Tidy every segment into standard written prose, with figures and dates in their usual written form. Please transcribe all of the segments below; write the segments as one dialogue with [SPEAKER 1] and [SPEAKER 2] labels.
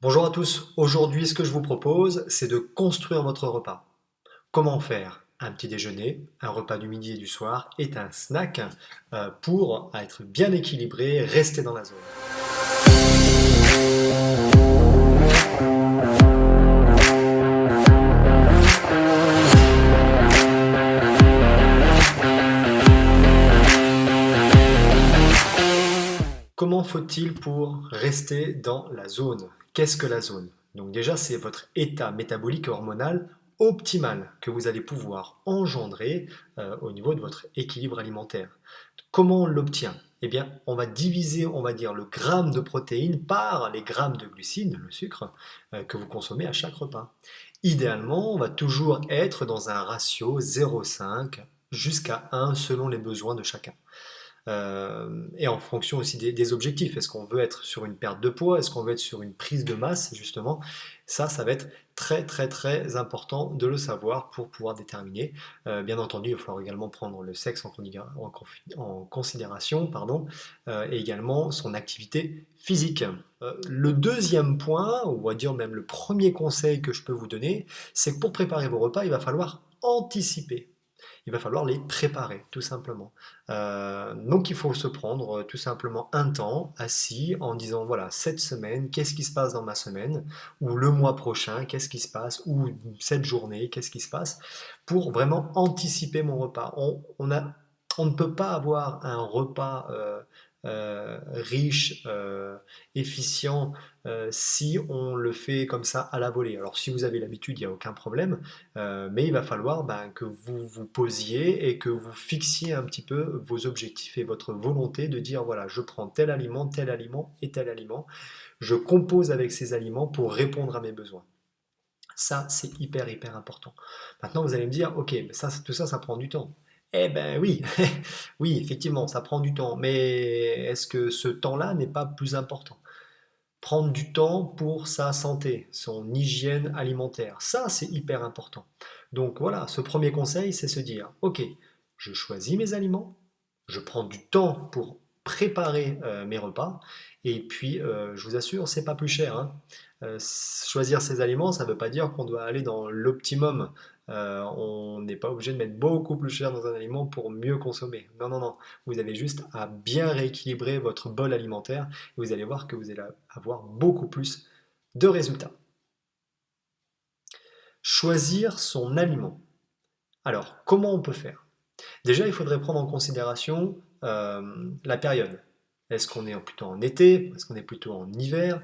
[SPEAKER 1] Bonjour à tous, aujourd'hui ce que je vous propose c'est de construire votre repas. Comment faire un petit déjeuner, un repas du midi et du soir et un snack pour être bien équilibré, rester dans la zone. Comment faut-il pour rester dans la zone? Qu'est-ce que la zone? Donc déjà, c'est votre état métabolique et hormonal optimal que vous allez pouvoir engendrer au niveau de votre équilibre alimentaire. Comment on l'obtient? Eh bien, on va diviser, on va dire, le gramme de protéines par les grammes de glucides, le sucre, que vous consommez à chaque repas. Idéalement, on va toujours être dans un ratio 0,5 jusqu'à 1 selon les besoins de chacun. Et en fonction aussi des objectifs. Est-ce qu'on veut être sur une perte de poids? Est-ce qu'on veut être sur une prise de masse, justement? Ça va être très très très important de le savoir pour pouvoir déterminer. Bien entendu, il va falloir également prendre le sexe en considération, pardon, et également son activité physique. Le deuxième point, ou on va dire même le premier conseil que je peux vous donner, c'est que pour préparer vos repas, il va falloir anticiper. Il va falloir les préparer, tout simplement. Donc il faut se prendre tout simplement un temps assis en disant, voilà, cette semaine, qu'est-ce qui se passe dans ma semaine? Ou le mois prochain, qu'est-ce qui se passe? Ou cette journée, qu'est-ce qui se passe? Pour vraiment anticiper mon repas. On ne peut pas avoir un repas riche, efficient, si on le fait comme ça à la volée. Alors si vous avez l'habitude, il n'y a aucun problème, mais il va falloir que vous vous posiez et que vous fixiez un petit peu vos objectifs et votre volonté de dire, voilà, je prends tel aliment et tel aliment, je compose avec ces aliments pour répondre à mes besoins. Ça, c'est hyper, hyper important. Maintenant, vous allez me dire, ok, mais ça, tout ça, ça prend du temps. Eh ben oui, oui, effectivement, ça prend du temps. Mais est-ce que ce temps-là n'est pas plus important? Prendre du temps pour sa santé, son hygiène alimentaire, ça, c'est hyper important. Donc voilà, ce premier conseil, c'est se dire, ok, je choisis mes aliments, je prends du temps pour préparer mes repas, et puis je vous assure, c'est pas plus cher, hein. Choisir ses aliments, ça ne veut pas dire qu'on doit aller dans l'optimum. On n'est pas obligé de mettre beaucoup plus cher dans un aliment pour mieux consommer. Non, non, non. Vous avez juste à bien rééquilibrer votre bol alimentaire et vous allez voir que vous allez avoir beaucoup plus de résultats. Choisir son aliment. Alors, comment on peut faire? Déjà, il faudrait prendre en considération la période. Est-ce qu'on est plutôt en été? Est-ce qu'on est plutôt en hiver?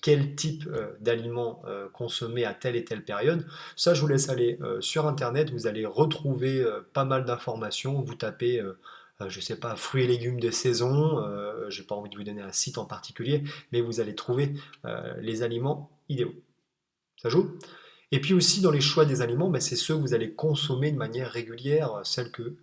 [SPEAKER 1] Quel type d'aliments consommer à telle et telle période? Ça, je vous laisse aller sur Internet. Vous allez retrouver pas mal d'informations. Vous tapez, je ne sais pas, fruits et légumes de saison. Je n'ai pas envie de vous donner un site en particulier, mais vous allez trouver les aliments idéaux. Ça joue? Et puis aussi dans les choix des aliments, c'est ceux que vous allez consommer de manière régulière, ceux que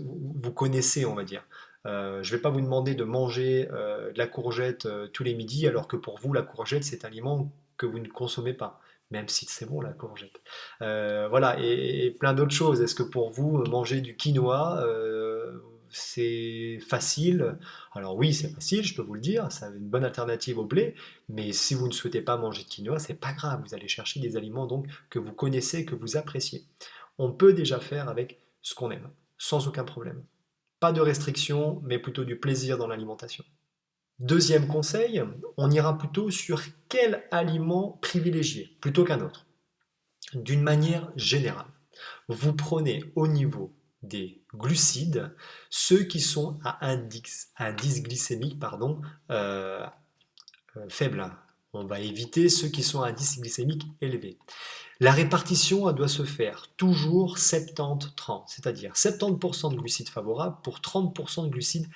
[SPEAKER 1] vous connaissez, on va dire. Je ne vais pas vous demander de manger de la courgette tous les midis, alors que pour vous, la courgette, c'est un aliment que vous ne consommez pas, même si c'est bon la courgette. Voilà, et plein d'autres choses. Est-ce que pour vous, manger du quinoa, c'est facile? Alors oui, c'est facile, je peux vous le dire, c'est une bonne alternative au blé, mais si vous ne souhaitez pas manger de quinoa, c'est pas grave, vous allez chercher des aliments donc que vous connaissez, que vous appréciez. On peut déjà faire avec ce qu'on aime, sans aucun problème. Pas de restriction, mais plutôt du plaisir dans l'alimentation. Deuxième conseil, on ira plutôt sur quel aliment privilégier plutôt qu'un autre. D'une manière générale, vous prenez au niveau des glucides ceux qui sont à indice glycémique faible. On va éviter ceux qui sont à indice glycémique élevé. La répartition, elle doit se faire toujours 70-30, c'est-à-dire 70% de glucides favorables pour 30% de glucides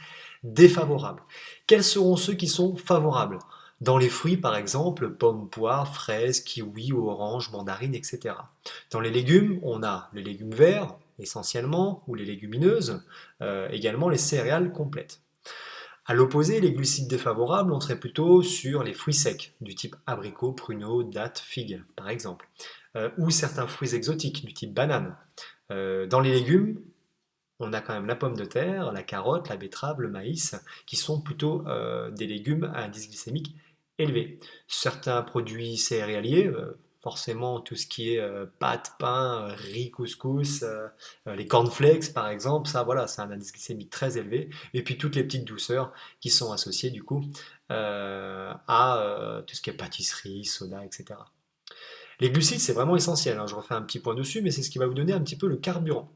[SPEAKER 1] défavorables. Quels seront ceux qui sont favorables? Dans les fruits, par exemple, pommes, poires, fraises, kiwis, oranges, mandarines, etc. Dans les légumes, on a les légumes verts, essentiellement, ou les légumineuses, également les céréales complètes. À l'opposé, les glucides défavorables, on serait plutôt sur les fruits secs, du type abricot, pruneau, date, figue, par exemple, ou certains fruits exotiques, du type banane. Dans les légumes, on a quand même la pomme de terre, la carotte, la betterave, le maïs, qui sont plutôt des légumes à indice glycémique élevé. Certains produits céréaliers, forcément tout ce qui est pâtes, pain, riz, couscous, les cornflakes par exemple, ça voilà, c'est un indice glycémique très élevé. Et puis toutes les petites douceurs qui sont associées du coup à tout ce qui est pâtisserie, soda, etc. Les glucides, c'est vraiment essentiel, hein, je refais un petit point dessus, mais c'est ce qui va vous donner un petit peu le carburant.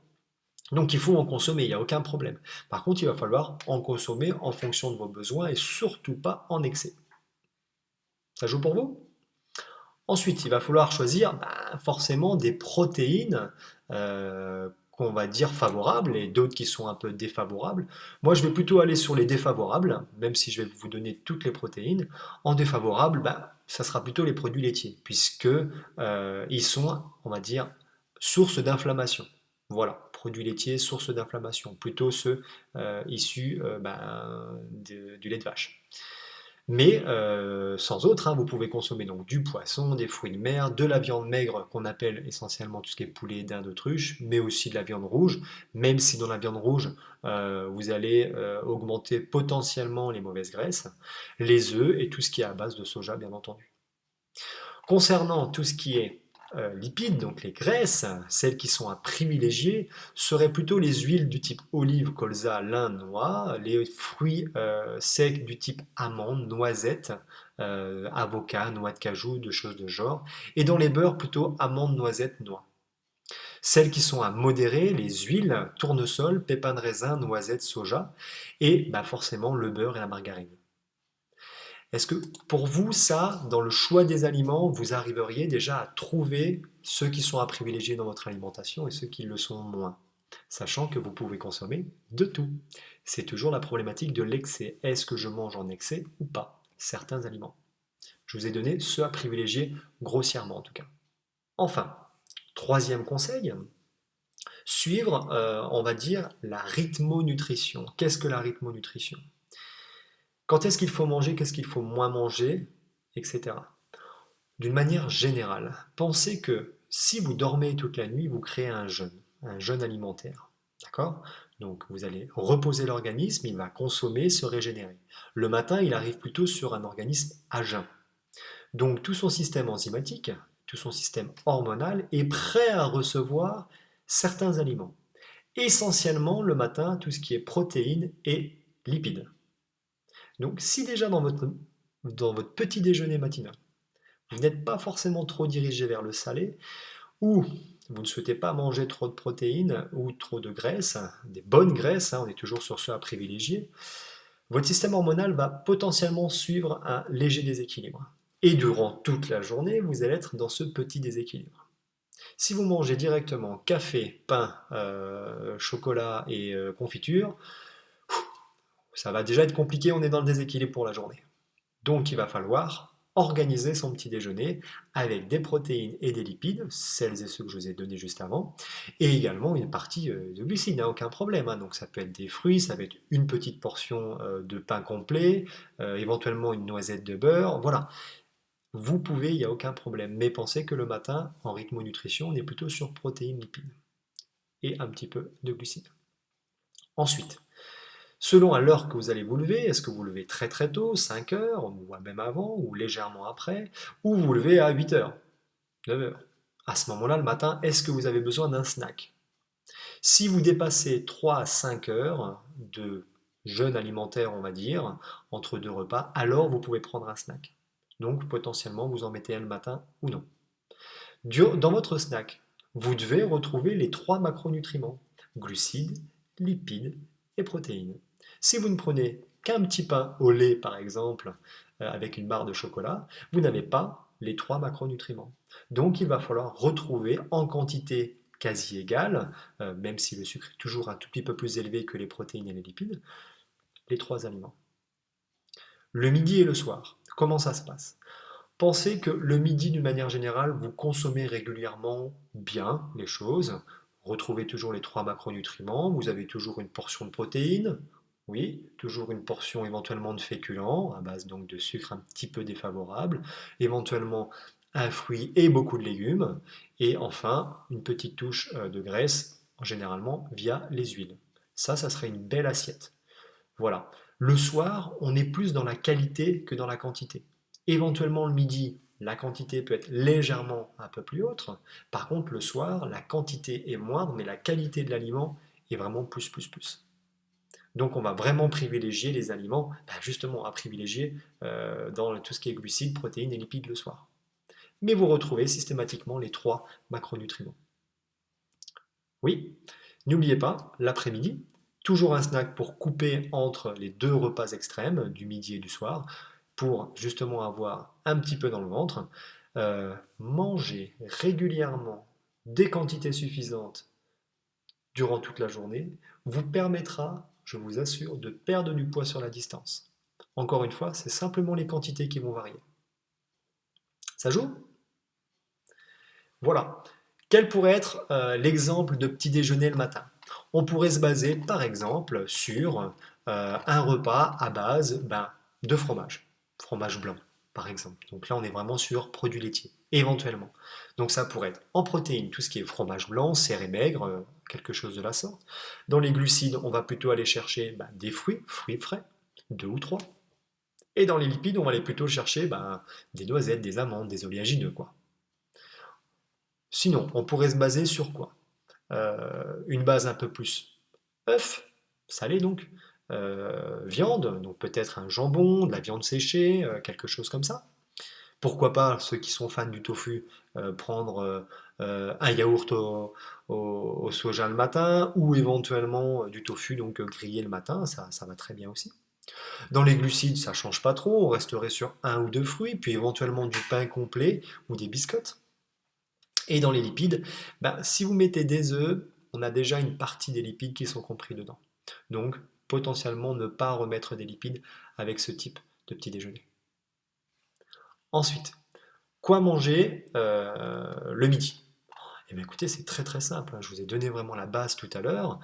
[SPEAKER 1] Donc il faut en consommer, il n'y a aucun problème. Par contre, il va falloir en consommer en fonction de vos besoins et surtout pas en excès. Ça joue pour vous? Ensuite, il va falloir choisir forcément des protéines qu'on va dire favorables et d'autres qui sont un peu défavorables. Moi, je vais plutôt aller sur les défavorables, même si je vais vous donner toutes les protéines. En défavorable, ça sera plutôt les produits laitiers, puisque ils sont, on va dire, source d'inflammation. Voilà, produits laitiers, source d'inflammation, plutôt ceux issus du lait de vache. Mais sans autre, hein, vous pouvez consommer donc du poisson, des fruits de mer, de la viande maigre qu'on appelle essentiellement tout ce qui est poulet, dinde, autruche, mais aussi de la viande rouge, même si dans la viande rouge, vous allez augmenter potentiellement les mauvaises graisses, les œufs et tout ce qui est à base de soja, bien entendu. Concernant tout ce qui est lipides, donc les graisses, celles qui sont à privilégier seraient plutôt les huiles du type olive, colza, lin, noix, les fruits secs du type amandes, noisettes, avocat, noix de cajou, de choses de genre, et dans les beurres plutôt amandes, noisettes, noix. Celles qui sont à modérer, les huiles, tournesol, pépins de raisin, noisettes, soja, et forcément le beurre et la margarine. Est-ce que pour vous, ça, dans le choix des aliments, vous arriveriez déjà à trouver ceux qui sont à privilégier dans votre alimentation et ceux qui le sont moins? Sachant que vous pouvez consommer de tout. C'est toujours la problématique de l'excès. Est-ce que je mange en excès ou pas certains aliments? Je vous ai donné ceux à privilégier grossièrement en tout cas. Enfin, troisième conseil, suivre, on va dire, la rythmonutrition. Qu'est-ce que la rythmonutrition? Quand est-ce qu'il faut manger, qu'est-ce qu'il faut moins manger, etc. D'une manière générale, pensez que si vous dormez toute la nuit, vous créez un jeûne alimentaire. D'accord? Donc vous allez reposer l'organisme, il va consommer, se régénérer. Le matin, il arrive plutôt sur un organisme à jeun. Donc tout son système enzymatique, tout son système hormonal est prêt à recevoir certains aliments. Essentiellement le matin, tout ce qui est protéines et lipides. Donc si déjà dans votre petit déjeuner matinal, vous n'êtes pas forcément trop dirigé vers le salé, ou vous ne souhaitez pas manger trop de protéines ou trop de graisses, des bonnes graisses, hein, on est toujours sur ce à privilégier, votre système hormonal va potentiellement suivre un léger déséquilibre. Et durant toute la journée, vous allez être dans ce petit déséquilibre. Si vous mangez directement café, pain, chocolat et confiture, ça va déjà être compliqué, on est dans le déséquilibre pour la journée. Donc il va falloir organiser son petit déjeuner avec des protéines et des lipides, celles et ceux que je vous ai donnés juste avant, et également une partie de glucides, il n'y a aucun problème. Hein. Donc ça peut être des fruits, ça peut être une petite portion de pain complet, éventuellement une noisette de beurre, voilà. Vous pouvez, il n'y a aucun problème, mais pensez que le matin, en rythmonutrition, on est plutôt sur protéines, lipides et un petit peu de glucides. Ensuite, selon à l'heure que vous allez vous lever, est-ce que vous levez très très tôt, 5 heures, ou même avant, ou légèrement après, ou vous levez à 8 heures, 9 heures. À ce moment-là, le matin, est-ce que vous avez besoin d'un snack? Si vous dépassez 3 à 5 heures de jeûne alimentaire, on va dire, entre deux repas, alors vous pouvez prendre un snack. Donc potentiellement, vous en mettez un le matin ou non. Dans votre snack, vous devez retrouver les trois macronutriments, glucides, lipides et protéines. Si vous ne prenez qu'un petit pain au lait, par exemple, avec une barre de chocolat, vous n'avez pas les trois macronutriments. Donc il va falloir retrouver en quantité quasi égale, même si le sucre est toujours un tout petit peu plus élevé que les protéines et les lipides, les trois aliments. Le midi et le soir, comment ça se passe? Pensez que le midi, d'une manière générale, vous consommez régulièrement bien les choses. Retrouvez toujours les trois macronutriments. Vous avez toujours une portion de protéines. Oui, toujours une portion éventuellement de féculents, à base donc de sucre un petit peu défavorable. Éventuellement un fruit et beaucoup de légumes. Et enfin, une petite touche de graisse, généralement via les huiles. Ça serait une belle assiette. Voilà. Le soir, on est plus dans la qualité que dans la quantité. Éventuellement le midi, la quantité peut être légèrement un peu plus haute. Par contre, le soir, la quantité est moindre, mais la qualité de l'aliment est vraiment plus, plus, plus. Donc on va vraiment privilégier les aliments, justement à privilégier dans tout ce qui est glucides, protéines et lipides le soir. Mais vous retrouvez systématiquement les trois macronutriments. Oui, n'oubliez pas, l'après-midi, toujours un snack pour couper entre les deux repas extrêmes, du midi et du soir, pour justement avoir un petit peu dans le ventre. Manger régulièrement des quantités suffisantes durant toute la journée vous permettra, je vous assure, de perdre du poids sur la distance. Encore une fois, c'est simplement les quantités qui vont varier. Ça joue? Voilà. Quel pourrait être l'exemple de petit déjeuner le matin? On pourrait se baser par exemple sur un repas à base de fromage, fromage blanc par exemple. Donc là on est vraiment sur produits laitiers, éventuellement. Donc ça pourrait être en protéines, tout ce qui est fromage blanc, serré maigre, quelque chose de la sorte. Dans les glucides, on va plutôt aller chercher des fruits, fruits frais, deux ou trois. Et dans les lipides, on va aller plutôt chercher des noisettes, des amandes, des oléagineux, quoi. Sinon, on pourrait se baser sur quoi? Une base un peu plus œuf, salé donc, viande, donc peut-être un jambon, de la viande séchée, quelque chose comme ça. Pourquoi pas, ceux qui sont fans du tofu, prendre un yaourt au soja le matin, ou éventuellement du tofu donc grillé le matin, ça va très bien aussi. Dans les glucides, ça change pas trop, on resterait sur un ou deux fruits, puis éventuellement du pain complet ou des biscottes. Et dans les lipides, si vous mettez des œufs, on a déjà une partie des lipides qui sont compris dedans. Donc, potentiellement, ne pas remettre des lipides avec ce type de petit déjeuner. Ensuite, quoi manger le midi? Eh bien, écoutez, c'est très très simple, hein. Je vous ai donné vraiment la base tout à l'heure.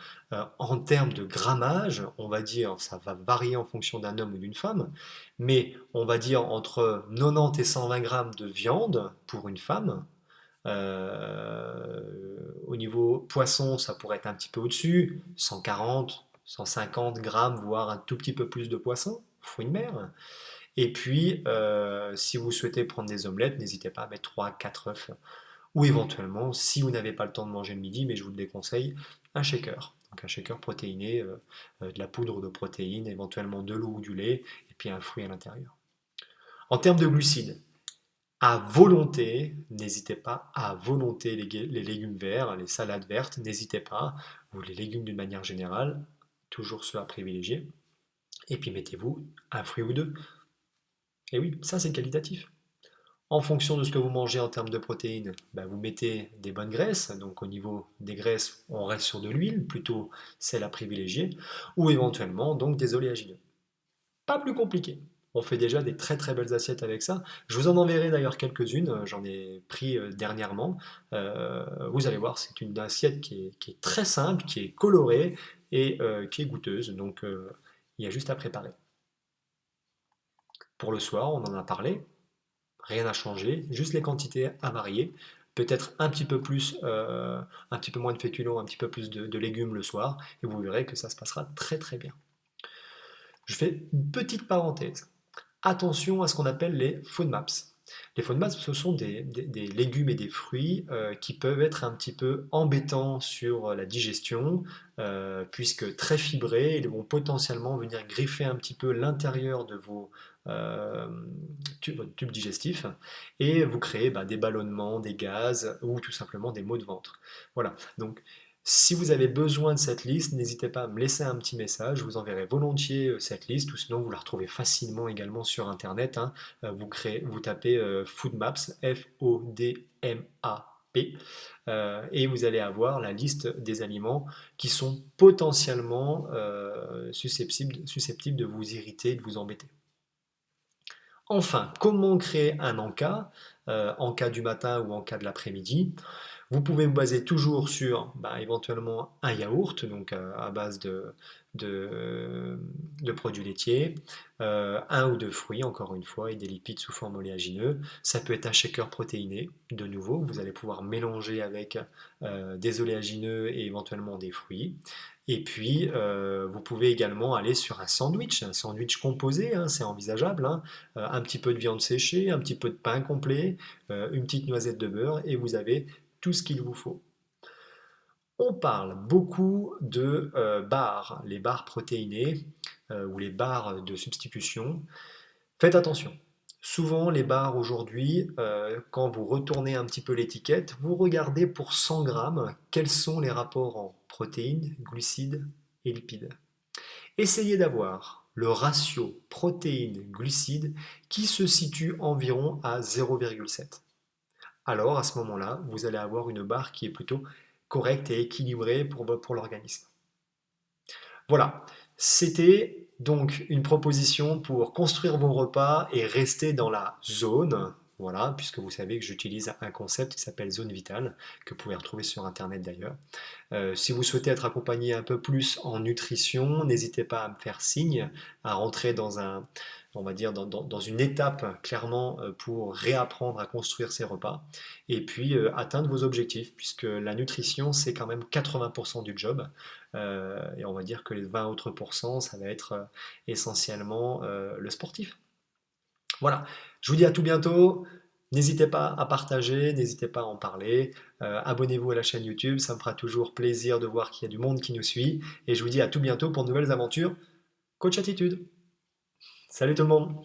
[SPEAKER 1] En termes de grammage, on va dire, ça va varier en fonction d'un homme ou d'une femme, mais on va dire entre 90 et 120 grammes de viande pour une femme. Au niveau poisson, ça pourrait être un petit peu au-dessus, 140, 150 grammes, voire un tout petit peu plus de poisson, fruits de mer. Et puis, si vous souhaitez prendre des omelettes, n'hésitez pas à mettre 3-4 œufs. Ou éventuellement, si vous n'avez pas le temps de manger le midi, mais je vous le déconseille, un shaker. Donc un shaker protéiné, de la poudre de protéines, éventuellement de l'eau ou du lait, et puis un fruit à l'intérieur. En termes de glucides, à volonté, n'hésitez pas à volonté les légumes verts, les salades vertes, n'hésitez pas, ou les légumes d'une manière générale, toujours ceux à privilégier. Et puis mettez-vous un fruit ou deux. Et oui, ça c'est qualitatif. En fonction de ce que vous mangez en termes de protéines, vous mettez des bonnes graisses. Donc au niveau des graisses, on reste sur de l'huile, plutôt celle à privilégier, ou éventuellement donc des oléagineux. Pas plus compliqué. On fait déjà des très très belles assiettes avec ça. Je vous en enverrai d'ailleurs quelques-unes, j'en ai pris dernièrement. Vous allez voir, c'est une assiette qui est très simple, qui est colorée et qui est goûteuse. Donc il y a juste à préparer. Pour le soir, on en a parlé, rien n'a changé, juste les quantités à varier. Peut-être un petit peu plus, un petit peu moins de féculents, un petit peu plus de légumes le soir, et vous verrez que ça se passera très très bien. Je fais une petite parenthèse. Attention à ce qu'on appelle les FODMAPs. Les FODMAPs, ce sont des légumes et des fruits qui peuvent être un petit peu embêtants sur la digestion, puisque très fibrés, ils vont potentiellement venir griffer un petit peu l'intérieur de euh, votre tube digestif et vous créer des ballonnements, des gaz ou tout simplement des maux de ventre. Voilà, donc si vous avez besoin de cette liste, n'hésitez pas à me laisser un petit message, je vous enverrai volontiers cette liste, ou sinon vous la retrouvez facilement également sur internet, hein. Vous tapez FODMAPs, F-O-D-M-A-P, et vous allez avoir la liste des aliments qui sont potentiellement susceptibles de vous irriter, de vous embêter. Enfin, comment créer un encas, en cas du matin ou en cas de l'après-midi? Vous pouvez vous baser toujours sur éventuellement un yaourt, donc à base de, de produits laitiers, un ou deux fruits, encore une fois, et des lipides sous forme oléagineux. Ça peut être un shaker protéiné, de nouveau, vous allez pouvoir mélanger avec des oléagineux et éventuellement des fruits. Et puis, vous pouvez également aller sur un sandwich composé, hein, c'est envisageable, hein. Un petit peu de viande séchée, un petit peu de pain complet, une petite noisette de beurre, et vous avez tout ce qu'il vous faut. On parle beaucoup de bars, les bars protéinés ou les bars de substitution. Faites attention. Souvent, les bars aujourd'hui, quand vous retournez un petit peu l'étiquette, vous regardez pour 100 grammes quels sont les rapports en protéines, glucides et lipides. Essayez d'avoir le ratio protéines-glucides qui se situe environ à 0,7. Alors à ce moment-là, vous allez avoir une barre qui est plutôt correcte et équilibrée pour l'organisme. Voilà, c'était donc une proposition pour construire vos repas et rester dans la zone. Voilà, puisque vous savez que j'utilise un concept qui s'appelle zone vitale, que vous pouvez retrouver sur Internet d'ailleurs. Si vous souhaitez être accompagné un peu plus en nutrition, n'hésitez pas à me faire signe, à rentrer dans on va dire, dans une étape clairement pour réapprendre à construire ses repas et puis atteindre vos objectifs, puisque la nutrition, c'est quand même 80% du job. Et on va dire que les 20 autres pourcents, ça va être essentiellement le sportif. Voilà, je vous dis à tout bientôt. N'hésitez pas à partager, n'hésitez pas à en parler. Abonnez-vous à la chaîne YouTube, ça me fera toujours plaisir de voir qu'il y a du monde qui nous suit. Et je vous dis à tout bientôt pour de nouvelles aventures. Coach Attitude. Salut tout le monde!